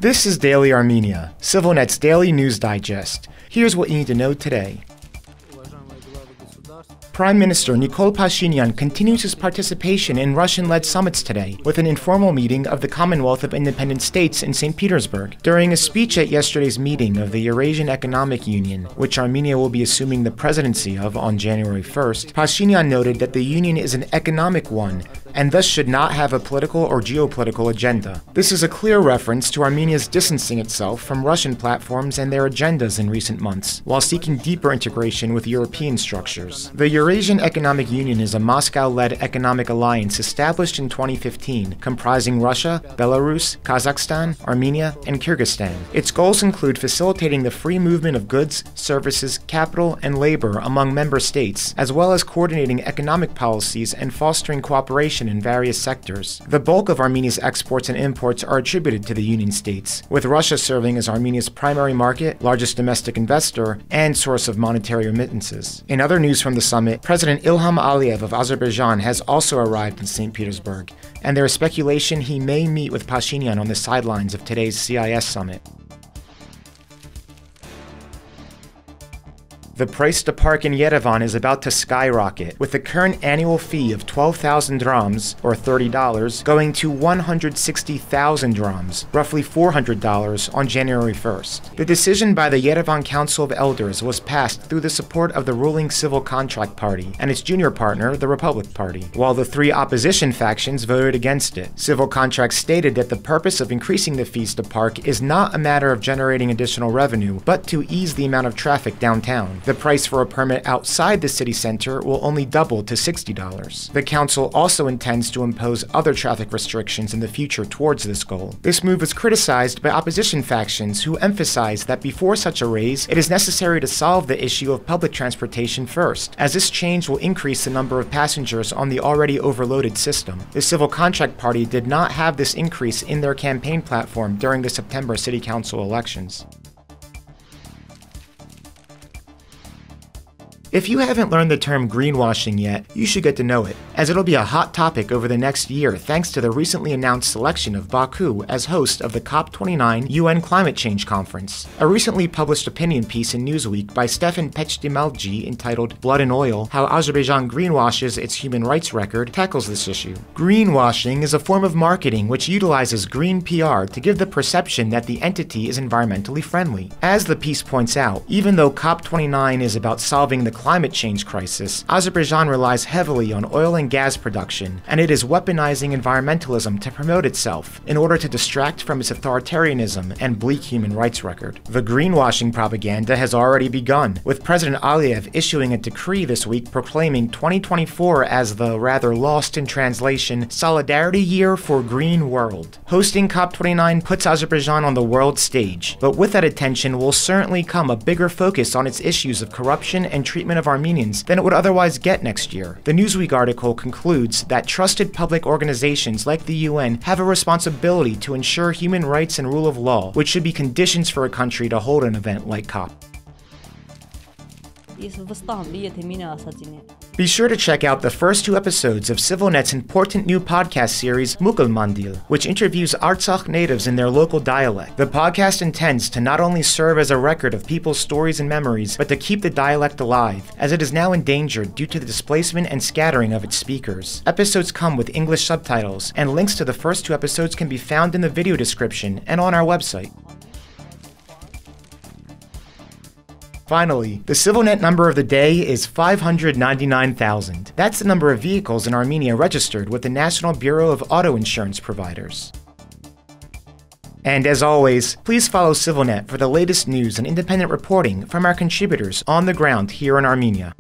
This is Daily Armenia, CivilNet's daily news digest. Here's what you need to know today. Prime Minister Nikol Pashinyan continues his participation in Russian-led summits today with an informal meeting of the Commonwealth of Independent States in St. Petersburg. During a speech at yesterday's meeting of the Eurasian Economic Union, which Armenia will be assuming the presidency of on January 1st, Pashinyan noted that the union is an economic one and thus should not have a political or geopolitical agenda. This is a clear reference to Armenia's distancing itself from Russian platforms and their agendas in recent months, while seeking deeper integration with European structures. The Eurasian Economic Union is a Moscow-led economic alliance established in 2015, comprising Russia, Belarus, Kazakhstan, Armenia, and Kyrgyzstan. Its goals include facilitating the free movement of goods, services, capital, and labor among member states, as well as coordinating economic policies and fostering cooperation in various sectors. The bulk of Armenia's exports and imports are attributed to the Union states, with Russia serving as Armenia's primary market, largest domestic investor, and source of monetary remittances. In other news from the summit, President Ilham Aliyev of Azerbaijan has also arrived in St. Petersburg, and there is speculation he may meet with Pashinyan on the sidelines of today's CIS summit. The price to park in Yerevan is about to skyrocket, with the current annual fee of 12,000 drams, or $30, going to 160,000 drams, roughly $400, on January 1st. The decision by the Yerevan Council of Elders was passed through the support of the ruling Civil Contract Party and its junior partner, the Republic Party, while the three opposition factions voted against it. Civil Contracts stated that the purpose of increasing the fees to park is not a matter of generating additional revenue, but to ease the amount of traffic downtown. The price for a permit outside the city center will only double to $60. The council also intends to impose other traffic restrictions in the future towards this goal. This move was criticized by opposition factions who emphasize that before such a raise, it is necessary to solve the issue of public transportation first, as this change will increase the number of passengers on the already overloaded system. The Civil Contract Party did not have this increase in their campaign platform during the September city council elections. If you haven't learned the term greenwashing yet, you should get to know it, as it'll be a hot topic over the next year thanks to the recently announced selection of Baku as host of the COP29 UN Climate Change Conference. A recently published opinion piece in Newsweek by Stefan Pechtimalji entitled Blood and Oil: How Azerbaijan Greenwashes Its Human Rights Record tackles this issue. Greenwashing is a form of marketing which utilizes green PR to give the perception that the entity is environmentally friendly. As the piece points out, even though COP29 is about solving the climate change crisis, Azerbaijan relies heavily on oil and gas production, and it is weaponizing environmentalism to promote itself in order to distract from its authoritarianism and bleak human rights record. The greenwashing propaganda has already begun, with President Aliyev issuing a decree this week proclaiming 2024 as the rather lost in translation Solidarity Year for Green World. Hosting COP29 puts Azerbaijan on the world stage, but with that attention will certainly come a bigger focus on its issues of corruption and treatment of Armenians than it would otherwise get next year. The Newsweek article concludes that trusted public organizations like the UN have a responsibility to ensure human rights and rule of law, which should be conditions for a country to hold an event like COP. Be sure to check out the first two episodes of CivilNet's important new podcast series, Mukulmandil, which interviews Artsakh natives in their local dialect. The podcast intends to not only serve as a record of people's stories and memories, but to keep the dialect alive, as it is now endangered due to the displacement and scattering of its speakers. Episodes come with English subtitles, and links to the first two episodes can be found in the video description and on our website. Finally, the CivilNet number of the day is 599,000. That's the number of vehicles in Armenia registered with the National Bureau of Auto Insurance Providers. And as always, please follow CivilNet for the latest news and independent reporting from our contributors on the ground here in Armenia.